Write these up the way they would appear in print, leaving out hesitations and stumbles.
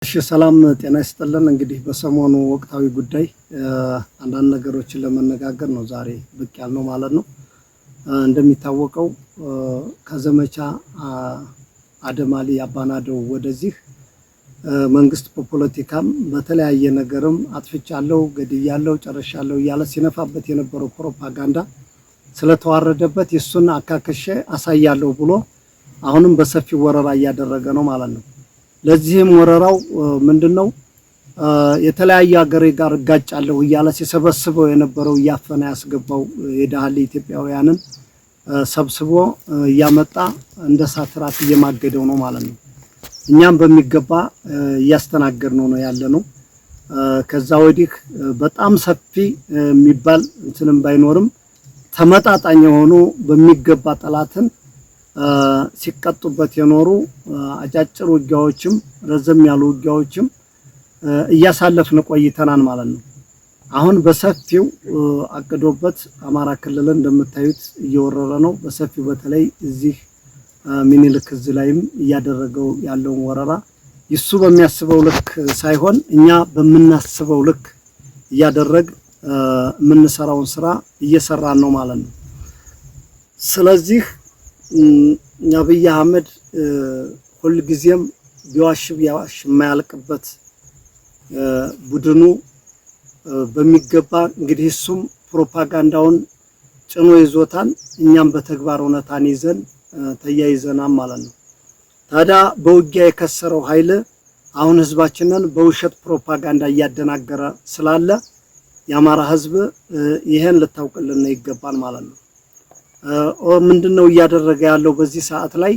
ሰላም ጤና ይስጥልን። እንግዲህ በሰሞኑ ወቅታዊ ጉዳይ አንዳንድ ነገሮችን ለመነጋገር ነው ዛሬ ብቅ ያልነው ማለት ነው። እንደሚታወቀው ከዘመቻ አደማሊ ያባናደው ወደዚህ መንግስት በፖለቲካም በተለያየ ነገርም አጥፍቻለሁ፣ ገድያለሁ፣ ጨርሻለሁ ያለ ሲነፋበት የነበረው ፕሮፓጋንዳ ስለተዋረደበት የሱን አካከሸ አሳያለሁ ብሎ አሁንም በሰፊው ወረራ እያደረገ ነው ማለት ነው። ለዚህም ወረራው ምንድነው የተለያየ ሀገር ጋር ጋጫለው እያለ ሲሰበስበው የነበረው ያፈና ያስገባው የዳህሊ ኢትዮጵያውያንን ሰብስቦ ያመጣ እንደ ሳትራት እየማገደው ነው ማለት ነው። እኛም በሚገባ ያስተናገርነው ነው ያለነው። ከዛ ወዲህ በጣም ሰፊ የሚባል እንትንም ባይኖርም ተመጣጣኝ ሆኖ በሚገባ ጠላትን ሲቀጡበት የኖሩ አጫጭር ውጊያዎችም ረዘም ያሉ ውጊያዎችም እያሳለፍን ቆይተናል ማለት ነው። አሁን በሰፊው አቅዶበት አማራ ክልልን እንደምታዩት እየወረረ ነው። በሰፊው በተለይ እዚህ ሚኒልክ እዝ ላይም እያደረገው ያለውን ወረራ ይሱ በሚያስበው ልክ ሳይሆን እኛ በመናስበው ልክ እያደረግ የምንሰራውን ስራ እየሰራን ነው ማለት ነው። ስለዚህ አብይ አህመድ ሁሉ ጊዜም ቢዋሽ የማያልቅበት ቡድኑ በሚገባ እንግዲህ እሱም ፕሮፓጋንዳውን ጭኖ ይዞታል። እኛም በተግባር እውነታን ይዘን ተያይዘናል ማለት ነው። ታዲያ በውጊያ የከሰረው ኃይል አሁን ህዝባችንን በውሸት ፕሮፓጋንዳ እያደናገረ ስላለ የአማራ ህዝብ ይሄን ልታውቅልን ይገባል ማለት ነው። ምንድነው እያደረገ ያለው? በዚህ ሰዓት ላይ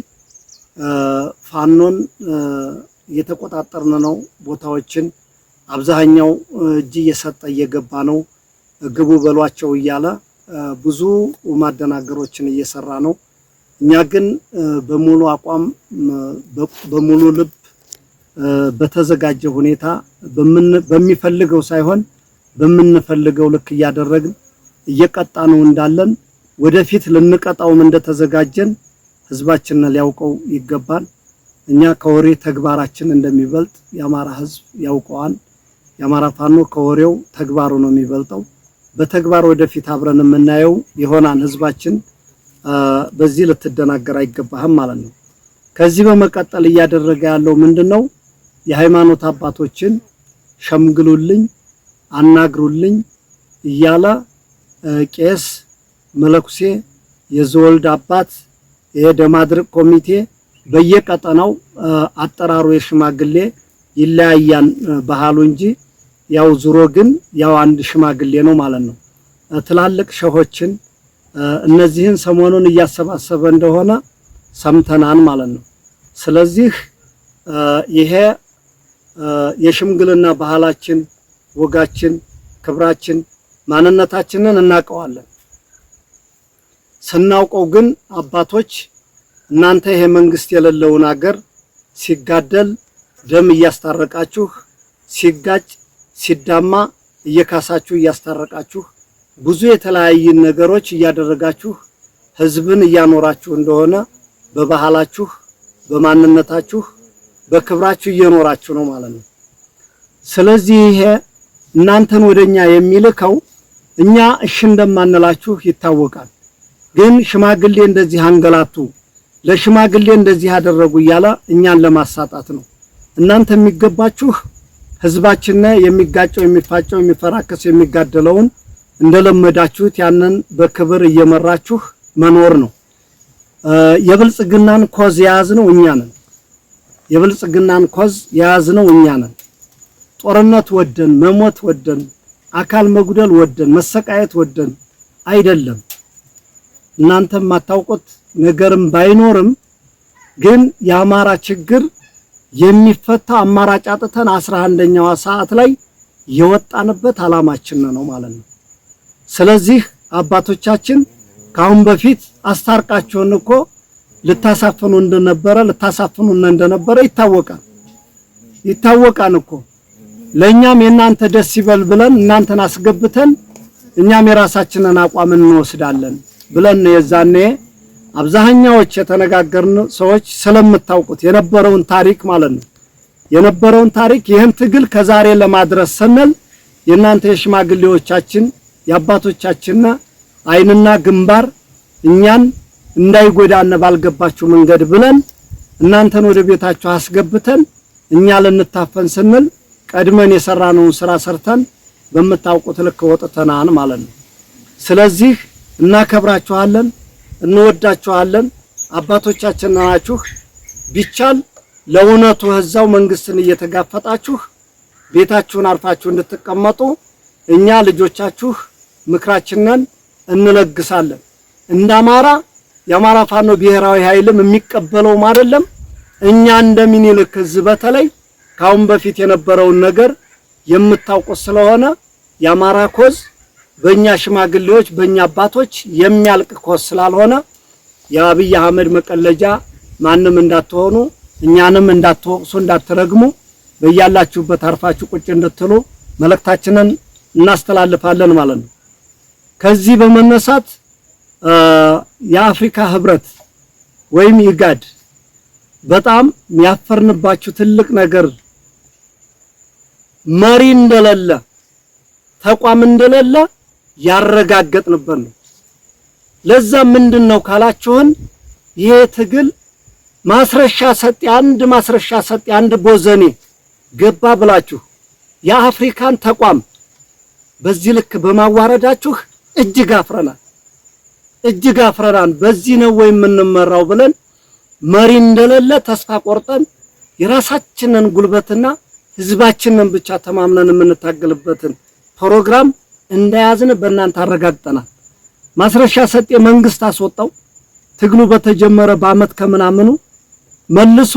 ፋኖን እየተቆጣጠርን ነው። ቦታዎችን አብዛኛው እጅ እየሰጠ እየገባ ነው። ግቡ በሏቸው እያለ ብዙ ማደናገሮችን እየሰራ ነው። እኛ ግን በሙሉ አቋም በሙሉ ልብ በተዘጋጀ ሁኔታ በሚፈልገው ሳይሆን በምንፈልገው ልክ እያደረግን እየቀጣ ነው እንዳለን ወደፊት ልንቀጣውም እንደተዘጋጀን ህዝባችንን ሊያውቀው ይገባል። እኛ ከወሬ ተግባራችን እንደሚበልጥ የአማራ ህዝብ ያውቀዋል። የአማራ ፋኖ ከወሬው ተግባሩ ነው የሚበልጠው። በተግባር ወደፊት አብረን የምናየው ይሆናል። ህዝባችን በዚህ ልትደናገር አይገባህም ማለት ነው። ከዚህ በመቀጠል እያደረገ ያለው ምንድነው? የሃይማኖት አባቶችን ሸምግሉልኝ አናግሩልኝ እያለ ቄስ መለኩሴ የዘወልድ አባት የደማድርቅ ኮሚቴ በየቀጠናው አጠራሩ የሽማግሌ ይለያያን ባህሉ እንጂ ያው ዙሮ ግን ያው አንድ ሽማግሌ ነው ማለት ነው። ትላልቅ ሸሆችን እነዚህን ሰሞኑን እያሰባሰበ እንደሆነ ሰምተናል ማለት ነው። ስለዚህ ይሄ የሽምግልና ባህላችን፣ ወጋችን፣ ክብራችን፣ ማንነታችንን እናቀዋለን። ስናውቀው ግን አባቶች እናንተ ይሄ መንግስት የሌለውን ሀገር ሲጋደል ደም እያስታረቃችሁ ሲጋጭ ሲዳማ እየካሳችሁ እያስታረቃችሁ ብዙ የተለያየ ነገሮች እያደረጋችሁ ህዝብን እያኖራችሁ እንደሆነ በባህላችሁ በማንነታችሁ በክብራችሁ እየኖራችሁ ነው ማለት ነው። ስለዚህ ይሄ እናንተን ወደኛ የሚልከው እኛ እሺ እንደማንላችሁ ይታወቃል። ግን ሽማግሌ እንደዚህ አንገላቱ ለሽማግሌ እንደዚህ ያደረጉ እያለ እኛን ለማሳጣት ነው። እናንተ የሚገባችሁ ህዝባችን የሚጋጨው የሚፋጨው የሚፈራከስ የሚጋደለውን እንደለመዳችሁት ያንን በክብር እየመራችሁ መኖር ነው። የብልጽግናን ኮዝ ያዝነው እኛ ነን። የብልጽግናን ኮዝ ያዝነው እኛ ነን። ጦርነት ወደን መሞት ወደን አካል መጉደል ወደን መሰቃየት ወደን አይደለም። እናንተም ማታውቁት ነገርም ባይኖርም ግን የአማራ ችግር የሚፈታ አማራጭ አጥተን 11ኛው ሰዓት ላይ የወጣንበት አላማችን ነው ማለት ነው። ስለዚህ አባቶቻችን ካሁን በፊት አስታርቃቸውን እኮ ልታሳፍኑ እንደነበረ ይታወቃል እኮ። ለኛም የናንተ ደስ ይበል ብለን እናንተን አስገብተን እኛም የራሳችንን አቋም እንወስዳለን ብለን የዛኔ አብዛኛዎች የተነጋገርን ሰዎች ስለምታውቁት የነበረውን ታሪክ ማለት ነው የነበረውን ታሪክ ይህን ትግል ከዛሬ ለማድረስ ስንል የናንተ የሽማግሌዎቻችን የአባቶቻችንና አይንና ግንባር እኛን እንዳይጎዳነ ባልገባችሁ መንገድ ብለን እናንተን ወደ ቤታችሁ አስገብተን እኛ ለንታፈን ስንል ቀድመን የሰራነውን ስራ ሰርተን በመታውቁት ልክ ወጥተናን ማለት ነው። ስለዚህ እናከብራችኋለን፣ እንወዳችኋለን። አባቶቻችን ናችሁ። ቢቻል ለእውነቱ ህዛው መንግስትን እየተጋፈጣችሁ ቤታችሁን አርፋችሁ እንድትቀመጡ እኛ ልጆቻችሁ ምክራችንን እንለግሳለን። እንዳማራ የአማራ ፋኖ ብሔራዊ ኃይልም የሚቀበለው አይደለም። እኛ እንደምኒልክ ህዝብ በተለይ ካሁን በፊት የነበረውን ነገር የምታውቁት ስለሆነ የአማራ ኮዝ በእኛ ሽማግሌዎች በእኛ አባቶች የሚያልቅ ኮዝ ስላልሆነ የአብይ አህመድ መቀለጃ ማንም እንዳትሆኑ፣ እኛንም እንዳትወቅሱ፣ እንዳትረግሙ በያላችሁበት አርፋችሁ ቁጭ እንድትሉ መልእክታችንን እናስተላልፋለን ማለት ነው። ከዚህ በመነሳት የአፍሪካ ህብረት ወይም ኢጋድ በጣም የሚያፈርንባችሁ ትልቅ ነገር መሪ እንደሌለ ተቋም እንደሌለ ያረጋገጥንበት ነው። ለዛ ምንድነው ካላችሁን ይሄ ትግል ማስረሻ ሰጥ አንድ ቦዘኔ ገባ ብላችሁ የአፍሪካን ተቋም በዚህ ልክ በማዋረዳችሁ እጅግ አፍረናል። በዚህ ነው ወይ የምንመራው ብለን መሪ እንደሌለ ተስፋ ቆርጠን የራሳችንን ጉልበትና ህዝባችንን ብቻ ተማምነን የምንታገልበትን ፕሮግራም እንደያዝን በእናንተ አረጋግጠናል። ማስረሻ ሰጤ መንግስት አስወጣው። ትግሉ በተጀመረ በአመት ከምናምኑ መልሶ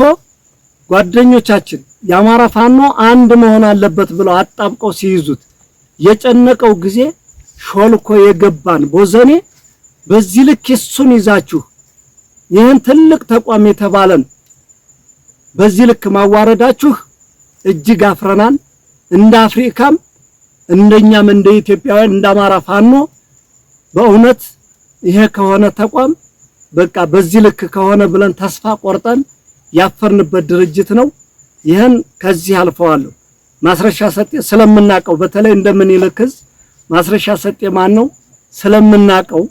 ጓደኞቻችን የአማራ ፋኖ አንድ መሆን አለበት ብለው አጣብቀው ሲይዙት የጨነቀው ጊዜ ሾልኮ የገባን ቦዘኔ በዚህ ልክ እሱን ይዛችሁ ይህን ትልቅ ተቋም የተባለን በዚህ ልክ ማዋረዳችሁ እጅግ አፍረናል። እንደ አፍሪካም እንደኛም እንደ ኢትዮጵያውያን እንደ አማራ ፋኖ በእውነት ይሄ ከሆነ ተቋም በቃ በዚህ ልክ ከሆነ ብለን ተስፋ ቆርጠን ያፈርንበት ድርጅት ነው። ይሄን ከዚህ አልፈዋለሁ። ማስረሻ ሰጤ ስለምናቀው በተለይ እንደምኒልክ ማስረሻ ሰጤ ማን ነው ስለምናቀው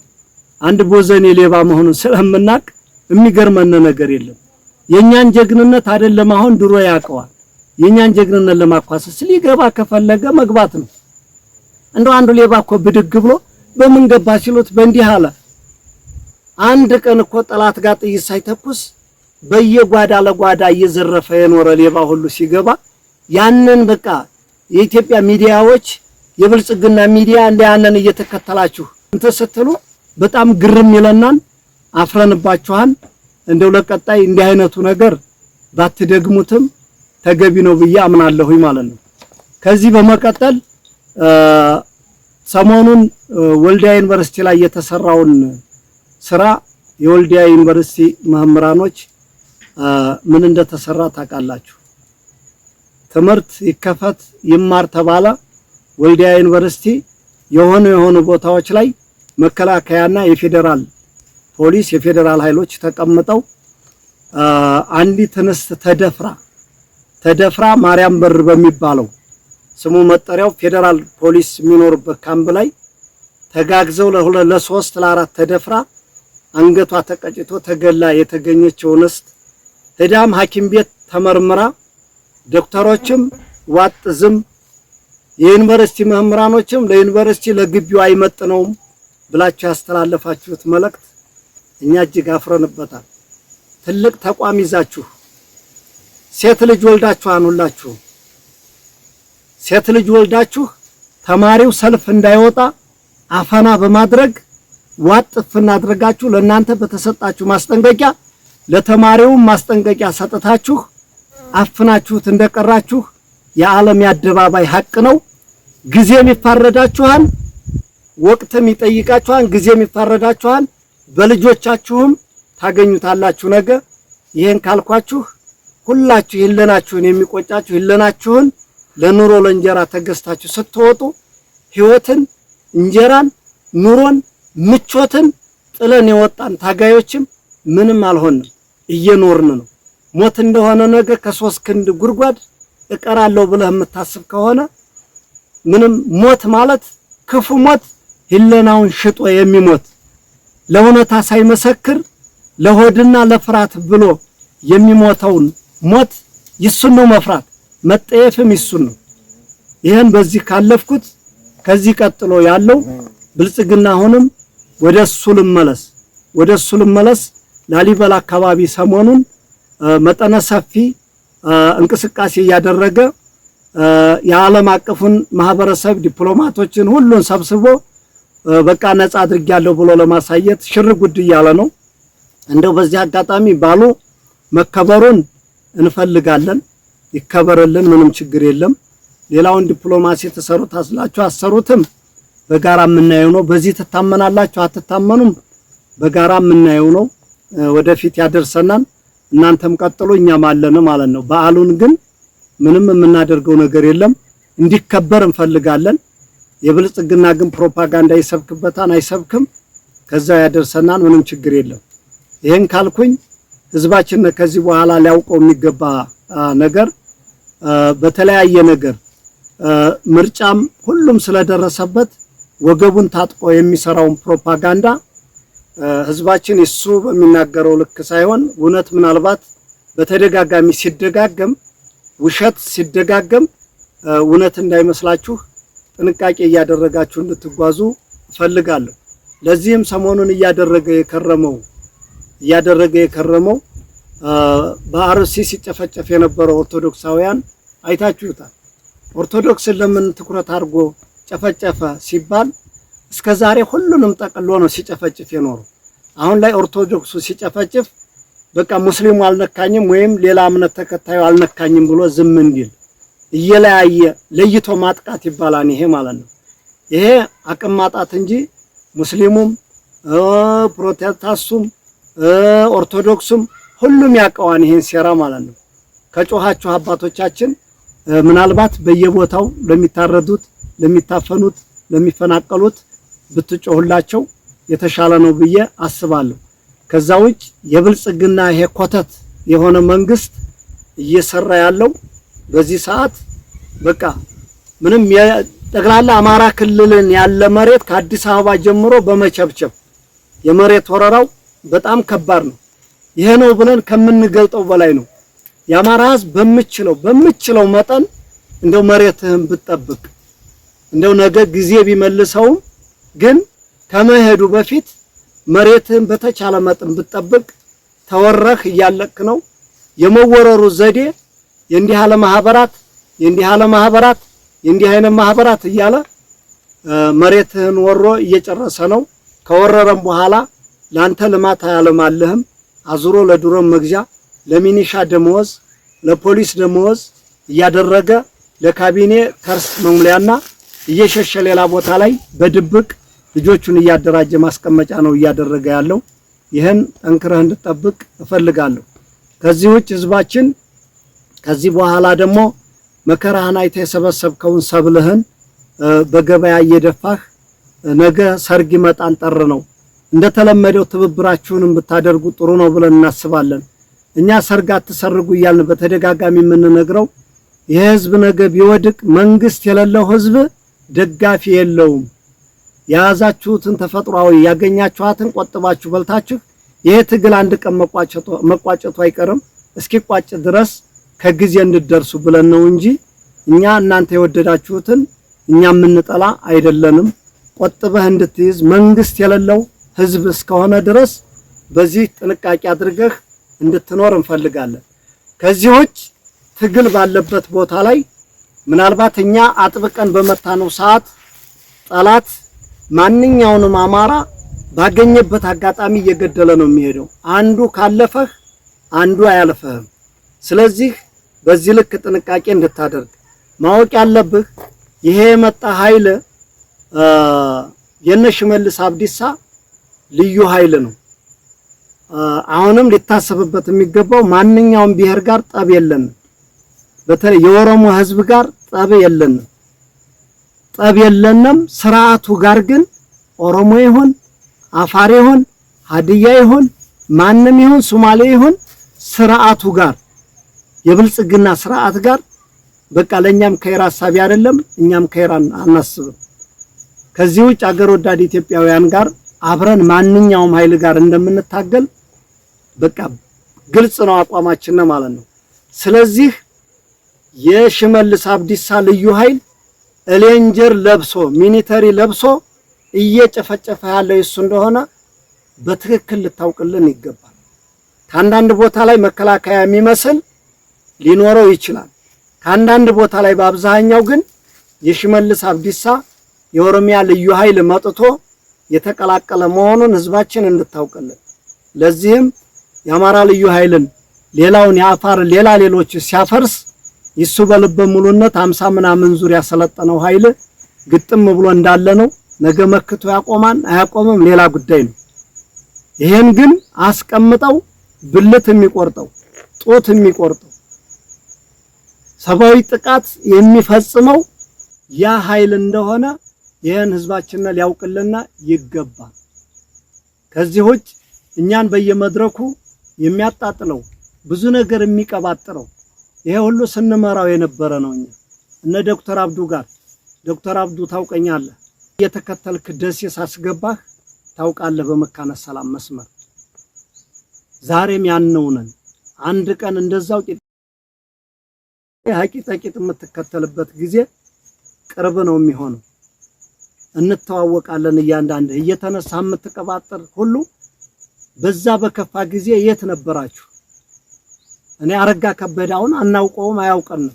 አንድ ቦዘኔ ሌባ መሆኑን ስለምናቅ የሚገርመን ነገር የለም። የኛን ጀግንነት አይደለም አሁን ድሮ ያቀዋል። የኛን ጀግንነት ለማኳሰስ ሊገባ ከፈለገ መግባት ነው። እንደው አንዱ ሌባ እኮ ብድግ ብሎ በምን ገባ ሲሉት በእንዲህ አለ። አንድ ቀን እኮ ጠላት ጋር ጥይት ሳይተኩስ በየጓዳ ለጓዳ እየዘረፈ የኖረ ሌባ ሁሉ ሲገባ ያንን በቃ የኢትዮጵያ ሚዲያዎች የብልጽግና ሚዲያ እንዲያንን እየተከተላችሁ እንተ ስትሉ በጣም ግርም ይለናል። አፍረንባችኋል። እንደው ለቀጣይ እንዲህ አይነቱ ነገር ባትደግሙትም ተገቢ ነው ብዬ አምናለሁ ማለት ነው። ከዚህ በመቀጠል ሰሞኑን ወልዲያ ዩኒቨርሲቲ ላይ የተሰራውን ስራ የወልዲያ ዩኒቨርሲቲ መምህራኖች ምን እንደተሰራ ታውቃላችሁ። ትምህርት ይከፈት ይማር ተባለ። ወልዲያ ዩኒቨርሲቲ የሆኑ ቦታዎች ላይ መከላከያና የፌደራል ፖሊስ የፌደራል ኃይሎች ተቀምጠው አንዲት እንስት ተደፍራ ማርያም በር በሚባለው ስሙ መጠሪያው ፌደራል ፖሊስ የሚኖርበት ካምፕ ላይ ተጋግዘው ለሶስት ለአራት ተደፍራ አንገቷ ተቀጭቶ ተገላ የተገኘችው እንስት ሄዳም ሐኪም ቤት ተመርምራ ዶክተሮችም ዋጥዝም የዩኒቨርሲቲ መምህራኖችም ለዩኒቨርሲቲ ለግቢው አይመጥነውም ብላችሁ ያስተላለፋችሁት መልእክት እኛ እጅግ አፍረንበታል። ትልቅ ተቋም ይዛችሁ ሴት ልጅ ወልዳችኋን ሁላችሁ ሴት ልጅ ወልዳችሁ ተማሪው ሰልፍ እንዳይወጣ አፈና በማድረግ ዋጥፍና አድርጋችሁ ለእናንተ በተሰጣችሁ ማስጠንቀቂያ ለተማሪው ማስጠንቀቂያ ሰጥታችሁ አፍናችሁት እንደቀራችሁ የዓለም ያደባባይ ሐቅ ነው። ጊዜም ይፋረዳችኋል፣ ወቅትም ይጠይቃችኋል፣ ጊዜም ይፋረዳችኋል። በልጆቻችሁም ታገኙታላችሁ ነገ። ይሄን ካልኳችሁ ሁላችሁ ይለናችሁን የሚቆጫችሁ ይለናችሁን ለኑሮ ለእንጀራ ተገዝታችሁ ስትወጡ ህይወትን እንጀራን ኑሮን ምቾትን ጥለን የወጣን ታጋዮችም ምንም አልሆንም፣ እየኖርን ነው። ሞት እንደሆነ ነገር ከ3 ክንድ ጉድጓድ እቀራለሁ ብለህ የምታስብ ከሆነ ምንም ሞት ማለት ክፉ ሞት ህለናውን ሽጦ የሚሞት ለእውነታ ሳይመሰክር ለሆድና ለፍራት ብሎ የሚሞተውን ሞት ይሱን ነው መፍራት መጠየፍም ይሱን ነው። ይሄን በዚህ ካለፍኩት ከዚህ ቀጥሎ ያለው ብልጽግና ሆነም ወደሱ ልመለስ ላሊበላ አካባቢ ሰሞኑን መጠነ ሰፊ እንቅስቃሴ ያደረገ የዓለም አቀፉን ማህበረሰብ ዲፕሎማቶችን ሁሉን ሰብስቦ በቃ ነፃ አድርጊያለሁ ብሎ ለማሳየት ሽር ጉድ እያለ ነው። እንደው በዚህ አጋጣሚ ባሉ መከበሩን እንፈልጋለን። ይከበርልን፣ ምንም ችግር የለም። ሌላውን ዲፕሎማሲ ተሰሩት አስላችሁ አሰሩትም በጋራ የምናየው ነው። በዚህ ተታመናላችሁ አትታመኑም በጋራ የምናየው ነው። ወደፊት ያደርሰናል። እናንተም ቀጥሉ እኛም አለን ማለት ነው። በዓሉን ግን ምንም የምናደርገው ነገር የለም፣ እንዲከበር እንፈልጋለን። የብልጽግና ግን ፕሮፓጋንዳ ይሰብክበታል አይሰብክም፣ ከዛ ያደርሰናል። ምንም ችግር የለም። ይሄን ካልኩኝ ህዝባችን ከዚህ በኋላ ሊያውቀው የሚገባ ነገር በተለያየ ነገር ምርጫም ሁሉም ስለደረሰበት ወገቡን ታጥቆ የሚሰራውን ፕሮፓጋንዳ ህዝባችን እሱ በሚናገረው ልክ ሳይሆን እውነት ምናልባት በተደጋጋሚ ሲደጋገም ውሸት ሲደጋገም እውነት እንዳይመስላችሁ ጥንቃቄ እያደረጋችሁ እንድትጓዙ ፈልጋለሁ። ለዚህም ሰሞኑን እያደረገ የከረመው በአርሲ ሲጨፈጨፍ የነበረው ኦርቶዶክሳውያን አይታችሁታል። ኦርቶዶክስን ለምን ትኩረት አድርጎ ጨፈጨፈ ሲባል እስከዛሬ ሁሉንም ጠቅሎ ነው ሲጨፈጭፍ የኖረው። አሁን ላይ ኦርቶዶክሱ ሲጨፈጭፍ በቃ ሙስሊሙ አልነካኝም ወይም ሌላ እምነት ተከታዩ አልነካኝም ብሎ ዝም እንዲል እየለያየ ለይቶ ማጥቃት ይባላል። ይሄ ማለት ነው። ይሄ አቅም ማጣት እንጂ ሙስሊሙም ፕሮቴስታንቱም ኦርቶዶክሱም ሁሉም ያውቀዋን ይሄን ሴራ ማለት ነው። ከጮሃችሁ አባቶቻችን ምናልባት በየቦታው ለሚታረዱት፣ ለሚታፈኑት፣ ለሚፈናቀሉት ብትጮህላቸው የተሻለ ነው ብዬ አስባለሁ። ከዛ ውጭ የብልጽግና ይሄ ኮተት የሆነ መንግስት እየሰራ ያለው በዚህ ሰዓት በቃ ምንም ጠቅላላ አማራ ክልልን ያለ መሬት ከአዲስ አበባ ጀምሮ በመቸብቸብ የመሬት ወረራው በጣም ከባድ ነው። ይሄ ነው ብለን ከምንገልጠው በላይ ነው። የአማራ ህዝብ በምችለው መጠን እንደው መሬትህን ብትጠብቅ እንደው ነገ ጊዜ ቢመልሰው ግን ከመሄዱ በፊት መሬትህን በተቻለ መጠን ብትጠብቅ ተወረህ እያለክ ነው። የመወረሩ ዘዴ የእንዲህ አይነት ማህበራት እያለ መሬትህን ወሮ እየጨረሰ ነው። ከወረረም በኋላ ላንተ ልማት አያለማልህም። አዙሮ ለድሮም መግዣ፣ ለሚኒሻ ደመወዝ፣ ለፖሊስ ደመወዝ እያደረገ ለካቢኔ ከርስ መሙሊያና እየሸሸ ሌላ ቦታ ላይ በድብቅ ልጆቹን እያደራጀ ማስቀመጫ ነው እያደረገ ያለው። ይሄን ጠንክረህ እንድትጠብቅ እፈልጋለሁ። ከዚህ ውጭ ህዝባችን ከዚህ በኋላ ደግሞ መከራህን አይተህ የሰበሰብከውን ሰብልህን በገበያ እየደፋህ ነገ ሰርግ ይመጣን ጠር ነው እንደተለመደው ትብብራችሁንም ብታደርጉ ጥሩ ነው ብለን እናስባለን። እኛ ሰርግ አትሰርጉ እያልን በተደጋጋሚ የምንነግረው የህዝብ ነገ ቢወድቅ መንግስት የሌለው ህዝብ ደጋፊ የለውም። ያዛችሁትን ተፈጥሯዊ ያገኛችኋትን ቆጥባችሁ በልታችሁ ይሄ ትግል አንድ ቀን መቋጨቱ አይቀርም። እስኪቋጭ ድረስ ከጊዜ እንድደርሱ ብለን ነው እንጂ እኛ እናንተ የወደዳችሁትን እኛ የምንጠላ አይደለንም። ቆጥበህ እንድትይዝ መንግስት የሌለው ህዝብ እስከሆነ ድረስ በዚህ ጥንቃቄ አድርገህ እንድትኖር እንፈልጋለን። ከዚህ ውጭ ትግል ባለበት ቦታ ላይ ምናልባት እኛ አጥብቀን በመታነው ሰዓት ጠላት ማንኛውንም አማራ ባገኘበት አጋጣሚ እየገደለ ነው የሚሄደው። አንዱ ካለፈህ አንዱ አያልፈህም። ስለዚህ በዚህ ልክ ጥንቃቄ እንድታደርግ ማወቅ ያለብህ ይሄ የመጣ ኃይል የነሽመልስ አብዲሳ ልዩ ኃይል ነው። አሁንም ሊታሰብበት የሚገባው ማንኛውም ብሔር ጋር ጠብ የለንም። በተለይ የኦሮሞ ህዝብ ጋር ጠብ የለንም። ስርዓቱ ጋር ግን ኦሮሞ ይሁን አፋር ይሁን ሀዲያ ይሁን ማንም ይሁን ሶማሌ ይሁን ስርዓቱ ጋር የብልጽግና ስርዓት ጋር በቃ ለኛም ከይራ ሐሳቢ አይደለም እኛም ከይራን አናስብም። ከዚህ ውጭ አገር ወዳድ ኢትዮጵያውያን ጋር አብረን ማንኛውም ኃይል ጋር እንደምንታገል በቃ ግልጽ ነው አቋማችን ማለት ነው። ስለዚህ የሽመልስ አብዲሳ ልዩ ኃይል ሬንጀር ለብሶ ሚሊተሪ ለብሶ እየጨፈጨፈ ያለው እሱ እንደሆነ በትክክል ልታውቅልን ይገባል። ከአንዳንድ ቦታ ላይ መከላከያ የሚመስል ሊኖረው ይችላል። ከአንዳንድ ቦታ ላይ በአብዛኛው ግን የሽመልስ አብዲሳ የኦሮሚያ ልዩ ኃይል መጥቶ የተቀላቀለ መሆኑን ህዝባችን እንድታውቅልን። ለዚህም የአማራ ልዩ ኃይልን ሌላውን የአፋር ሌሎች ሲያፈርስ ይሱ በልበ ሙሉነት 50 ምናምን ዙሪያ ሰለጠነው ኃይል ግጥም ብሎ እንዳለ ነው። ነገ መክቶ ያቆማን አያቆምም ሌላ ጉዳይ ነው። ይሄን ግን አስቀምጠው ብልት የሚቆርጠው ጦት የሚቆርጠው ሰብአዊ ጥቃት የሚፈጽመው ያ ኃይል እንደሆነ ይሄን ህዝባችን ሊያውቅልና ይገባል። ከዚህ ውጭ እኛን በየመድረኩ የሚያጣጥለው ብዙ ነገር የሚቀባጥረው ይሄ ሁሉ ስንመራው የነበረ ነው። እነ ዶክተር አብዱ ጋር ዶክተር አብዱ ታውቀኛለህ፣ የተከተልክ ደሴ ሳስገባህ ታውቃለህ፣ በመካነ ሰላም መስመር ዛሬም ያነውነን አንድ ቀን እንደዛው ቂጥ የምትከተልበት ጊዜ ቅርብ ነው የሚሆነው። እንተዋወቃለን። እያንዳንድ እየተነሳ የምትቀባጥር ሁሉ በዛ በከፋ ጊዜ የት ነበራችሁ? እኔ አረጋ ከበዳውን አናውቀውም አያውቀንም።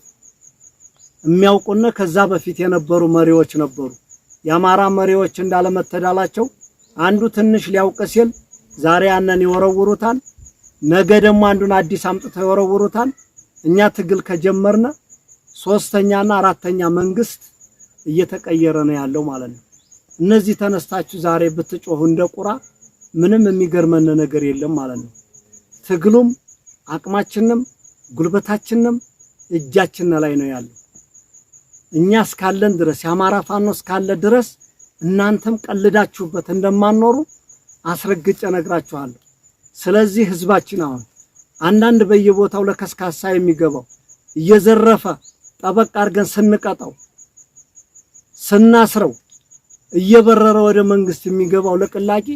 የሚያውቁነ ከዛ በፊት የነበሩ መሪዎች ነበሩ። የአማራ መሪዎች እንዳለመተዳላቸው አንዱ ትንሽ ሊያውቅ ሲል ዛሬ ያንን ይወረውሩታል፣ ነገ ደግሞ አንዱን አዲስ አምጥተው ይወረውሩታል። እኛ ትግል ከጀመርነ ሶስተኛና አራተኛ መንግስት እየተቀየረ ነው ያለው ማለት ነው። እነዚህ ተነስታችሁ ዛሬ ብትጮሁ እንደቁራ ምንም የሚገርመን ነገር የለም ማለት ነው። ትግሉም አቅማችንም ጉልበታችንም እጃችን ላይ ነው ያለው። እኛ እስካለን ድረስ የአማራ ፋኖ እስካለ ድረስ እናንተም ቀልዳችሁበት እንደማንኖሩ አስረግጬ ነግራችኋለሁ። ስለዚህ ህዝባችን አሁን አንዳንድ በየቦታው ለከስካሳ የሚገባው እየዘረፈ ጠበቅ አድርገን ስንቀጣው ስናስረው እየበረረ ወደ መንግስት የሚገባው ለቅላቂ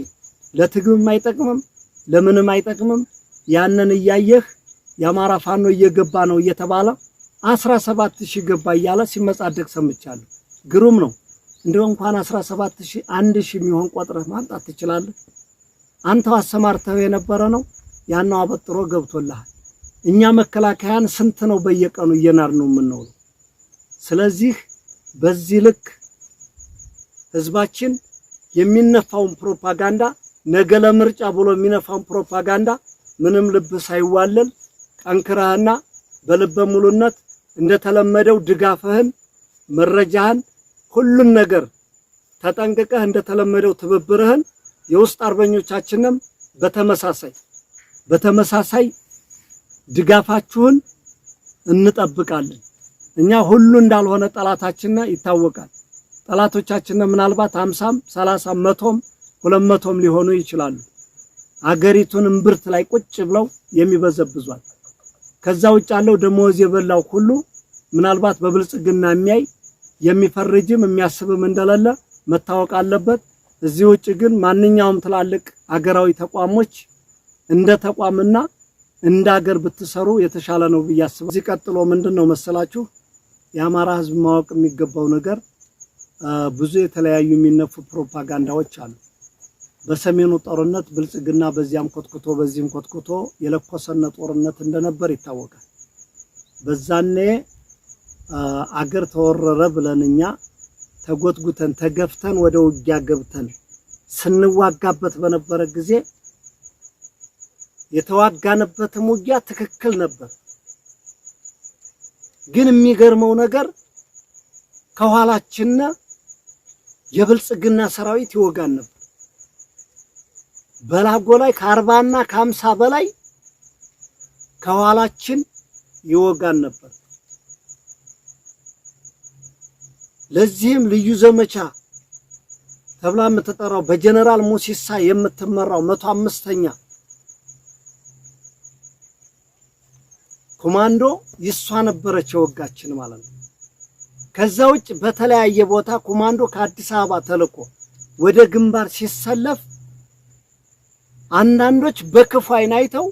ለትግምም አይጠቅምም ለምንም አይጠቅምም። ያንን እያየህ የአማራ ፋኖ እየገባ ነው እየተባለ 17000 ገባ እያለ ሲመጻደቅ ሰምቻለሁ። ግሩም ነው። እንደው እንኳን 17000 1000 የሚሆን ቆጥረህ ማንጣት ትችላለህ። አንተው አሰማርተው የነበረ ነው ያናው አበጥሮ ገብቶልሃል። እኛ መከላከያን ስንት ነው በየቀኑ እየናር ነው የምንውለው። ስለዚህ በዚህ ልክ ህዝባችን የሚነፋውን ፕሮፓጋንዳ ነገ ለምርጫ ብሎ የሚነፋውን ፕሮፓጋንዳ ምንም ልብ ሳይዋለል ጠንክረህና በልበ ሙሉነት እንደተለመደው ድጋፍህን መረጃህን ሁሉን ነገር ተጠንቅቀህ እንደተለመደው ትብብርህን የውስጥ አርበኞቻችንም በተመሳሳይ ድጋፋችሁን እንጠብቃለን። እኛ ሁሉ እንዳልሆነ ጠላታችን ይታወቃል። ጠላቶቻችን ምናልባት 50 30 100 200 ሊሆኑ ይችላሉ። አገሪቱን እምብርት ላይ ቁጭ ብለው የሚበዘብዟል። ከዛ ውጭ ያለው ደሞዝ የበላው ሁሉ ምናልባት በብልጽግና የሚያይ የሚፈርጅም የሚያስብም እንደሌለ መታወቅ አለበት። እዚህ ውጭ ግን ማንኛውም ትላልቅ አገራዊ ተቋሞች እንደ ተቋምና እንደ ሀገር ብትሰሩ የተሻለ ነው ብያስባለሁ። እዚህ ቀጥሎ ምንድነው መሰላችሁ የአማራ ህዝብ ማወቅ የሚገባው ነገር ብዙ የተለያዩ የሚነፉ ፕሮፓጋንዳዎች አሉ። በሰሜኑ ጦርነት ብልጽግና በዚያም ኮትኩቶ በዚህም ኮትኩቶ የለኮሰነ ጦርነት እንደነበር ይታወቃል። በዛኔ አገር ተወረረ ብለንኛ ተጎትጉተን ተገፍተን ወደ ውጊያ ገብተን ስንዋጋበት በነበረ ጊዜ የተዋጋነበትም ውጊያ ትክክል ነበር። ግን የሚገርመው ነገር ከኋላችን የብልጽግና ሰራዊት ይወጋን ነበር። በላጎ ላይ ከ40 እና ከ50 በላይ ከኋላችን ይወጋን ነበር። ለዚህም ልዩ ዘመቻ ተብላ የምትጠራው በጀነራል ሙሲሳ የምትመራው 105ኛ ኮማንዶ ይሷ ነበረች ወጋችን ማለት ነው። ከዛ ውጭ በተለያየ ቦታ ኮማንዶ ከአዲስ አበባ ተልቆ ወደ ግንባር ሲሰለፍ አንዳንዶች በክፉ አይን አይተው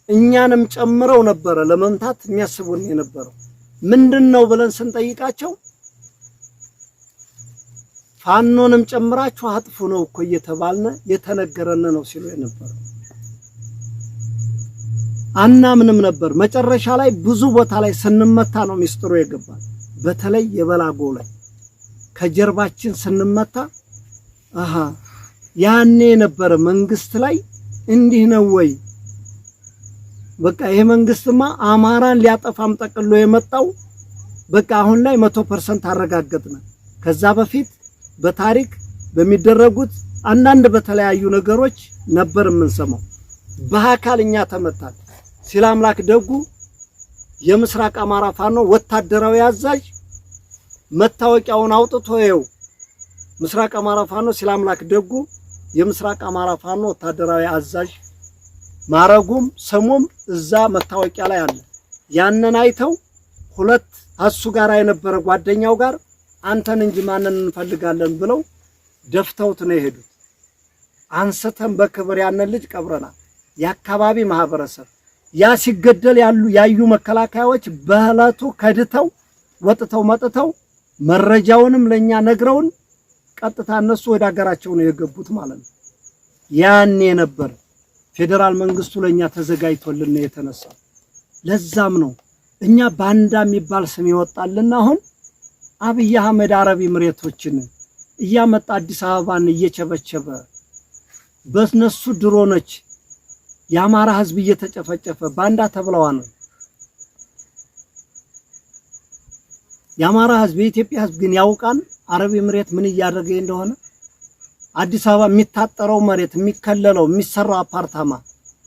እኛንም ጨምረው ነበር ለመምታት የሚያስቡን የነበረው። ምንድነው ብለን ስንጠይቃቸው ፋኖንም ጨምራችሁ አጥፉ ነው እኮ እየተባልነ የተነገረን ነው ሲሉ የነበረው። አናምንም ነበር። መጨረሻ ላይ ብዙ ቦታ ላይ ስንመታ ነው ሚስጥሩ የገባን። በተለይ የበላጎ ላይ ከጀርባችን ስንመታ ያኔ ነበር መንግስት ላይ እንዲህ ነው ወይ በቃ ይሄ መንግስትማ አማራን ሊያጠፋም ጠቅሎ የመጣው በቃ አሁን ላይ 100% አረጋግጠና። ከዛ በፊት በታሪክ በሚደረጉት አንዳንድ በተለያዩ ነገሮች ነበር የምንሰማው። በአካልኛ ተመታል ሲል አምላክ ደጉ የምስራቅ አማራ ፋኖ ወታደራዊ አዛዥ መታወቂያውን አውጥቶ ይው ምስራቅ አማራ ፋኖ ሲል አምላክ ደጉ የምስራቅ አማራ ፋኖ ወታደራዊ አዛዥ ማረጉም ስሙም እዛ መታወቂያ ላይ አለ። ያንን አይተው ሁለት አሱ ጋር የነበረ ጓደኛው ጋር አንተን እንጂ ማንን እንፈልጋለን ብለው ደፍተውት ነው የሄዱት። አንስተን በክብር ያንን ልጅ ቀብረናል። የአካባቢ ማህበረሰብ ያ ሲገደል ያዩ መከላከያዎች በህላቱ ከድተው ወጥተው መጥተው መረጃውንም ለኛ ነግረውን ቀጥታ እነሱ ወደ ሀገራቸው ነው የገቡት ማለት ነው። ያኔ ነበር ፌደራል መንግስቱ ለኛ ተዘጋጅቶልን የተነሳው። ለዛም ነው እኛ ባንዳ የሚባል ስም ይወጣልና አሁን አብይ አህመድ አረብ ኤምሬቶችን እያመጣ አዲስ አበባን እየቸበቸበ በእነሱ ድሮኖች የአማራ ህዝብ እየተጨፈጨፈ ባንዳ ተብለዋል። የአማራ ህዝብ የኢትዮጵያ ህዝብ ግን ያውቃል አረብ ኤምሬት ምን እያደረገ እንደሆነ። አዲስ አበባ የሚታጠረው መሬት የሚከለለው የሚሰራው አፓርታማ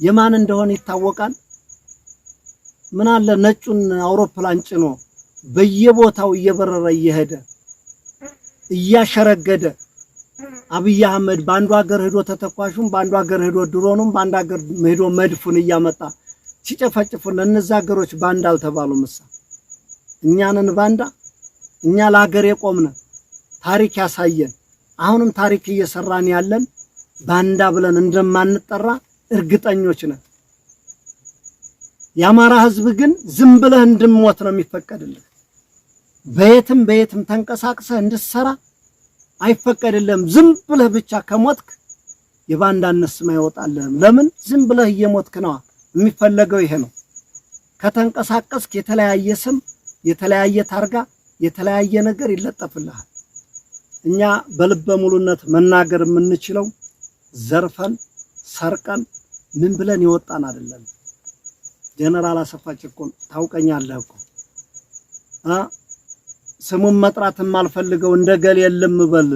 የማን እንደሆነ ይታወቃል። ምን አለ ነጩን አውሮፕላን ጭኖ በየቦታው እየበረረ እየሄደ እያሸረገደ አብይ አህመድ ባንዱ ሀገር ሄዶ ተተኳሹም ባንዱ ሀገር ሄዶ ድሮኑም ባንዱ ሀገር ሄዶ መድፉን እያመጣ ሲጨፈጭፉን እነዛ ሀገሮች ባንዳ አልተባሉም። እኛንን ባንዳ እኛ ለሀገር የቆምነ ታሪክ ያሳየን አሁንም ታሪክ እየሰራን ያለን ባንዳ ብለን እንደማንጠራ እርግጠኞች ነን። የአማራ ህዝብ ግን ዝም ብለህ እንድሞት ነው የሚፈቀድልህ። በየትም ተንቀሳቅሰህ እንድትሰራ አይፈቀድልህም። ዝም ብለህ ብቻ ከሞትክ የባንዳነት ስም አይወጣልህም። ለምን ዝም ብለህ እየሞትክ ነው? የሚፈለገው ይሄ ነው። ከተንቀሳቀስክ የተለያየ ስም የተለያየ ታርጋ የተለያየ ነገር ይለጠፍልሃል። እኛ በልበ ሙሉነት መናገር የምንችለው ዘርፈን ሰርቀን ምን ብለን ይወጣን አይደለም። ጀነራል አሰፋ ጭቆን ታውቀኛለህ እኮ ስሙን መጥራት የማልፈልገው እንደገል የለም በል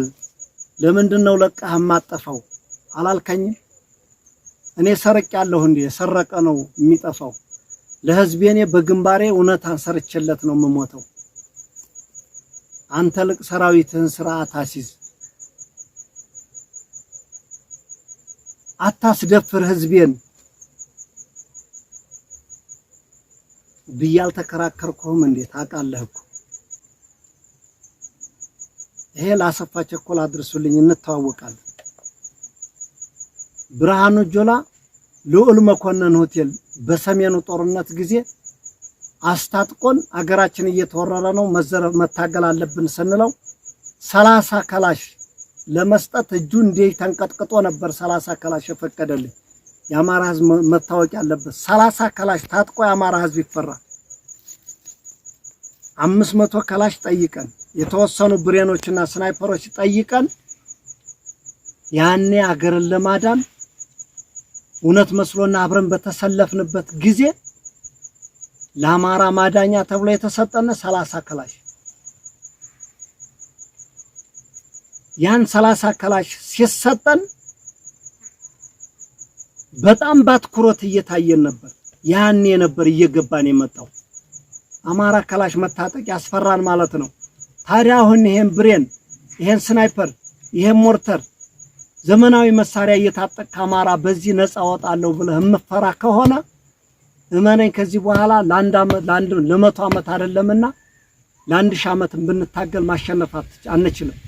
ለምንድነው ለቀህ ማጠፋው አላልከኝ? እኔ ሰርቅ ያለሁ እንዴ የሰረቀ ነው የሚጠፋው። ለህዝቤኔ በግንባሬ እውነታን ሰርችለት ነው የምሞተው። አንተ ልቅ ሰራዊትህን ስርዓት አሲዝ አታስደፍር ህዝቤን ብያል ተከራከርኩም እንዴ ታውቃለህ እኮ። ይሄ ለአሰፋ ቸኮል አድርሱልኝ እንተዋወቃለን። ብርሃኑ ጆላ ልዑል መኮንን ሆቴል በሰሜኑ ጦርነት ጊዜ አስታጥቆን አገራችን እየተወረረ ነው መታገል አለብን ስንለው 30 ከላሽ ለመስጠት እጁ እንዴ ተንቀጥቅጦ ነበር 30 ከላሽ የፈቀደልኝ። የአማራ ህዝብ መታወቅ ያለበት 30 ከላሽ ታጥቆ የአማራ ህዝብ ይፈራል። 500 ከላሽ ጠይቀን የተወሰኑ ብሬኖችና ስናይፐሮች ጠይቀን ያኔ አገርን ለማዳን እውነት መስሎና አብረን በተሰለፍንበት ጊዜ ለአማራ ማዳኛ ተብሎ የተሰጠነ 30 ከላሽ ያን 30 ከላሽ ሲሰጠን በጣም ባትኩሮት እየታየን ነበር። ያኔ ነበር እየገባን የመጣው አማራ ከላሽ መታጠቅ ያስፈራን ማለት ነው። ታዲያ አሁን ይሄን ብሬን ይሄን ስናይፐር ይሄን ሞርተር ዘመናዊ መሳሪያ እየታጠቀ አማራ በዚህ ነፃ ወጣለው ብለህ የምፈራ ከሆነ እመነኝ ከዚህ በኋላ ለመቶ ዓመት አይደለምና ለ1000 ዓመት ብንታገል ማሸነፍ አንችልም።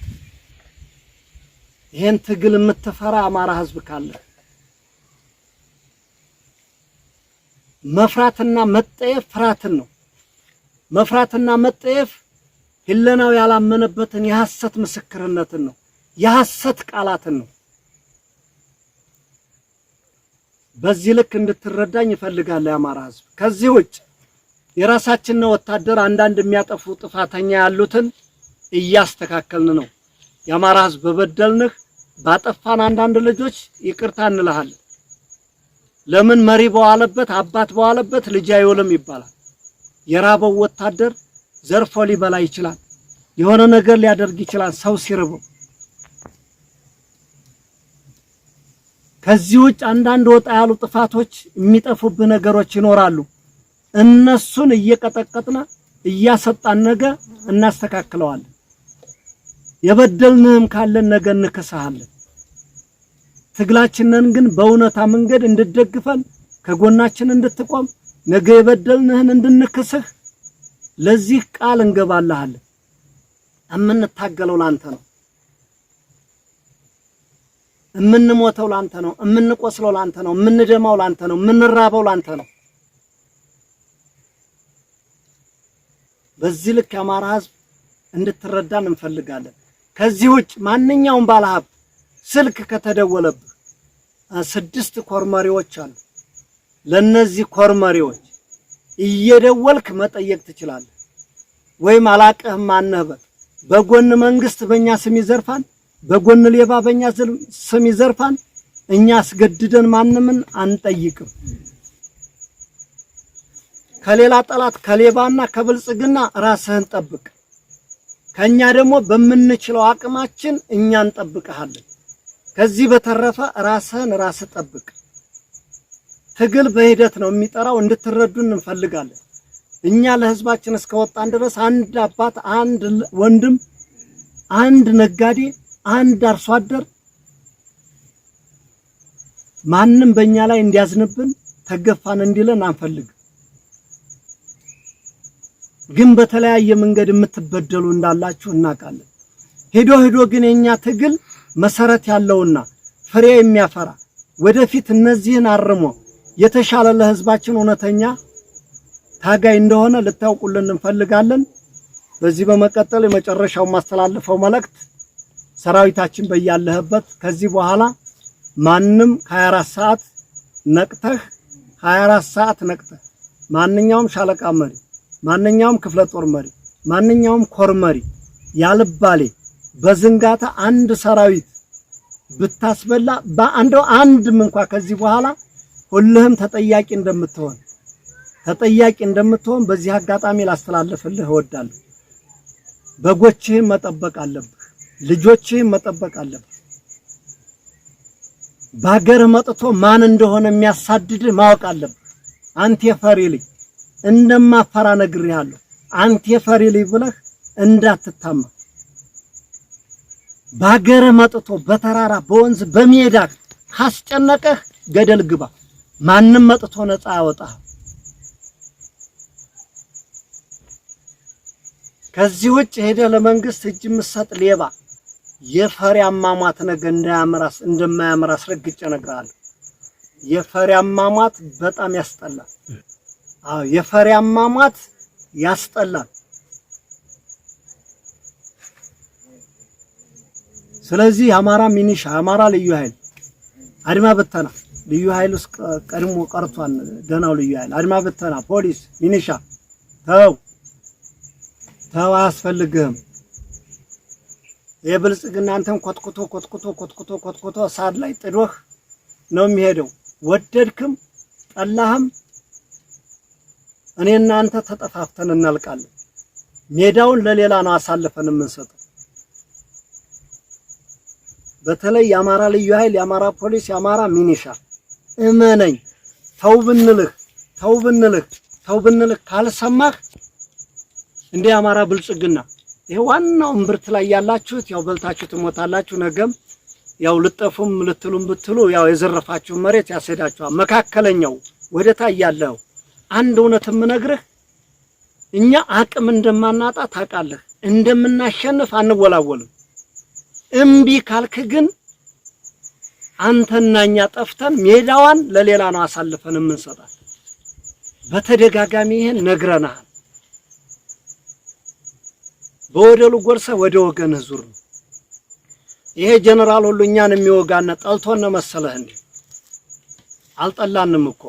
ይሄን ትግል የምትፈራ አማራ ህዝብ ካለ መፍራትና መጠየፍ ፍራትን ነው። መፍራትና መጠየፍ ህለናው ያላመነበትን የሐሰት ምስክርነትን ነው፣ የሐሰት ቃላትን ነው። በዚህ ልክ እንድትረዳኝ ይፈልጋል የአማራ ህዝብ። ከዚህ ውጭ የራሳችን ወታደር አንዳንድ የሚያጠፉ ጥፋተኛ ያሉትን እያስተካከልን ነው። የአማራ ህዝብ በበደልንህ ባጠፋን አንዳንድ ልጆች ይቅርታ እንልሃለን። ለምን መሪ በዋለበት አባት በዋለበት ልጅ አይውልም ይባላል። የራበው ወታደር ዘርፎ ሊበላ ይችላል፣ የሆነ ነገር ሊያደርግ ይችላል ሰው ሲርበው። ከዚህ ውጭ አንዳንድ ወጣ ያሉ ጥፋቶች የሚጠፉብህ ነገሮች ይኖራሉ። እነሱን እየቀጠቀጥና እያሰጣን ነገ እናስተካክለዋለን። የበደልንህም ካለን ነገ እንከሳለን። ትግላችንን ግን በእውነታ መንገድ እንድትደግፈን ከጎናችን እንድትቆም ነገ የበደልንህን እንድንክስህ ለዚህ ቃል እንገባልሃለን። እምንታገለው ላንተ ነው፣ እምንሞተው ላንተ ነው፣ እምንቆስለው ላንተ ነው፣ እምንደማው ላንተ ነው፣ እምንራበው ላንተ ነው። በዚህ ልክ የአማራ ህዝብ እንድትረዳን እንፈልጋለን። ከዚህ ውጭ ማንኛውም ባለሀብት ስልክ ከተደወለብህ 6 ኮርመሪዎች አሉ። ለነዚህ ኮርመሪዎች እየደወልክ መጠየቅ ትችላለህ። ወይም አላቀህም ማነህበት በጎን መንግስት በእኛ ስም ይዘርፋን፣ በጎን ሌባ በእኛ ስም ይዘርፋን። እኛ አስገድደን ማንምን አንጠይቅም። ከሌላ ጠላት ከሌባና ከብልጽግና ራስህን ጠብቅ። ከኛ ደግሞ በምንችለው አቅማችን እኛ እንጠብቅሃለን። ከዚህ በተረፈ ራስህን ራስህ ጠብቅ። ትግል በሂደት ነው የሚጠራው፣ እንድትረዱን እንፈልጋለን። እኛ ለህዝባችን እስከወጣን ድረስ አንድ አባት፣ አንድ ወንድም፣ አንድ ነጋዴ፣ አንድ አርሶ አደር ማንም በእኛ ላይ እንዲያዝንብን ተገፋን እንዲለን አንፈልግም። ግን በተለያየ መንገድ የምትበደሉ እንዳላችሁ እናውቃለን። ሄዶ ግን የኛ ትግል መሰረት ያለውና ፍሬ የሚያፈራ ወደፊት እነዚህን አርሞ የተሻለ ለህዝባችን እውነተኛ ታጋይ እንደሆነ ልታውቁልን እንፈልጋለን። በዚህ በመቀጠል የመጨረሻው ማስተላለፈው መልእክት ሰራዊታችን በያለህበት ከዚህ በኋላ ማንም 24 ሰዓት ነቅተህ 24 ሰዓት ነቅተህ ማንኛውም ሻለቃ መሪ፣ ማንኛውም ክፍለ ጦር መሪ፣ ማንኛውም ኮር መሪ ያልባሌ በዝንጋታ አንድ ሰራዊት ብታስበላ አንድም እንኳን ከዚህ በኋላ ሁሉም ተጠያቂ እንደምትሆን በዚህ አጋጣሚ ላስተላልፍልህ እወዳለሁ። በጎችህን መጠበቅ አለብህ፣ ልጆችህን መጠበቅ አለብህ። ባገር መጥቶ ማን እንደሆነ የሚያሳድድህ ማወቅ አለብህ። አንተ የፈሪ ልጅ እንደማፈራ ነግሬሃለሁ። አንተ የፈሪ ልጅ ብለህ እንዳትታማ። ባገር መጥቶ በተራራ በወንዝ በሜዳ ካስጨነቀህ ገደል ግባ። ማንም መጥቶ ነፃ ያወጣህ። ከዚህ ውጭ ሄደ ለመንግስት እጅ ምሰጥ ሌባ የፈሪ አሟሟት ነገ እንደማያምር አስረግጬ እነግርሃለሁ። የፈሪ አሟሟት በጣም ያስጠላል። አዎ የፈሪ አሟሟት ያስጠላል። ስለዚህ አማራ ሚኒሻ፣ አማራ ልዩ ኃይል፣ አድማ በተና ልዩ ኃይል ውስጥ ቀድሞ ቀርቷን ደናው ልዩ ኃይል፣ አድማ በተና፣ ፖሊስ፣ ሚኒሻ ተው አያስፈልግህም። የብልጽግና አንተን ኮትኩቶ ሳድ ላይ ጥዶህ ነው የሚሄደው። ወደድክም ጠላህም እኔና አንተ ተጠፋፍተን እናልቃለን። ሜዳውን ለሌላ ነው አሳልፈን የምንሰጠው። በተለይ የአማራ ልዩ ኃይል፣ የአማራ ፖሊስ፣ የአማራ ሚኒሻ እመነኝ ተው ብንልህ ካልሰማህ እንደ አማራ ብልጽግና ይሄ ዋናው እምብርት ላይ ያላችሁት ያው በልታችሁ ትሞታላችሁ። ነገም ያው ልጠፉም ልትሉም ብትሉ ያው የዘረፋችሁ መሬት ያሰዳችኋል። መካከለኛው ወደታ ያለው አንድ እውነት የምነግርህ እኛ አቅም እንደማናጣ ታውቃለህ። እንደምናሸንፍ አንወላወልም። እምቢ ካልክ ግን አንተና እኛ ጠፍተን ሜዳዋን ለሌላ ነው አሳልፈን የምንሰጣት። በተደጋጋሚ ይሄን ነግረናል። በወደሉ ጎርሰ ወደ ወገን ዙር ነው። ይሄ ጀነራል ሁሉ እኛን የሚወጋና ጠልቶን መሰለህ እንዴ? አልጠላንም እኮ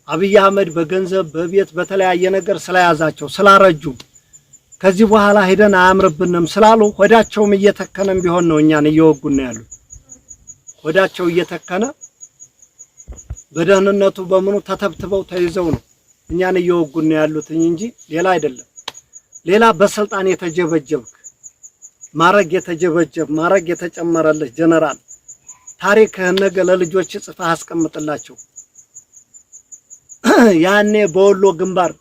አብይ አህመድ በገንዘብ በቤት በተለያየ ነገር ስለያዛቸው ስላረጁ ከዚህ በኋላ ሄደን አያምርብንም ስላሉ ሆዳቸውም እየተከነም ቢሆን ነው እኛን እየወጉና ያሉት። ሆዳቸው እየተከነ በደህንነቱ በመኑ ተተብትበው ተይዘው ነው እኛን እየወጉና ያሉት እንጂ ሌላ አይደለም። ሌላ በስልጣን የተጀበጀብክ ማረግ የተጀበጀብ ማረግ የተጨመረልህ ጀነራል ታሪክህን ነገ ለልጆች ጽፈህ አስቀምጥላቸው። ያኔ በወሎ ግንባር፣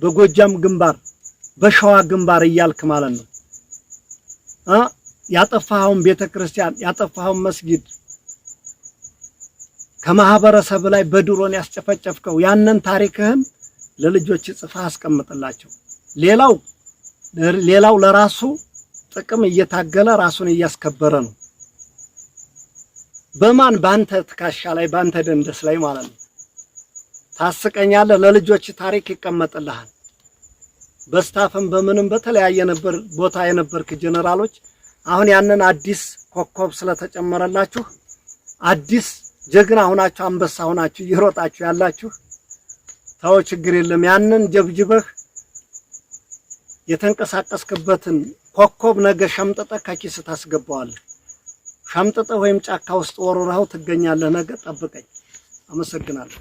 በጎጃም ግንባር፣ በሸዋ ግንባር እያልክ ማለት ነው ያጠፋኸውን ቤተክርስቲያን ያጠፋኸውን መስጊድ ከማህበረሰብ ላይ በድሮን ያስጨፈጨፍከው ያንን ታሪክህን ለልጆች ጽፈህ አስቀምጥላቸው። ሌላው ለራሱ ጥቅም እየታገለ ራሱን እያስከበረ ነው። በማን ባንተ ትካሻ ላይ ባንተ ደንደስ ላይ ማለት ነው። ታስቀኛለህ። ለልጆች ታሪክ ይቀመጥልሃል። በስታፍም በምንም በተለያየ ነበር ቦታ የነበርክ ጀነራሎች አሁን ያንን አዲስ ኮከብ ስለተጨመረላችሁ አዲስ ጀግና ሆናችሁ አንበሳ ሆናችሁ እየሮጣችሁ ያላችሁ ታው ችግር የለም። ያንን ጀብጅበህ የተንቀሳቀስክበትን ኮከብ ነገ ሸምጥጠህ ከኪስ ታስገባዋለህ። ሸምጥጠህ ወይም ጫካ ውስጥ ወሮራው ትገኛለህ። ነገ ጠብቀኝ። አመሰግናለሁ።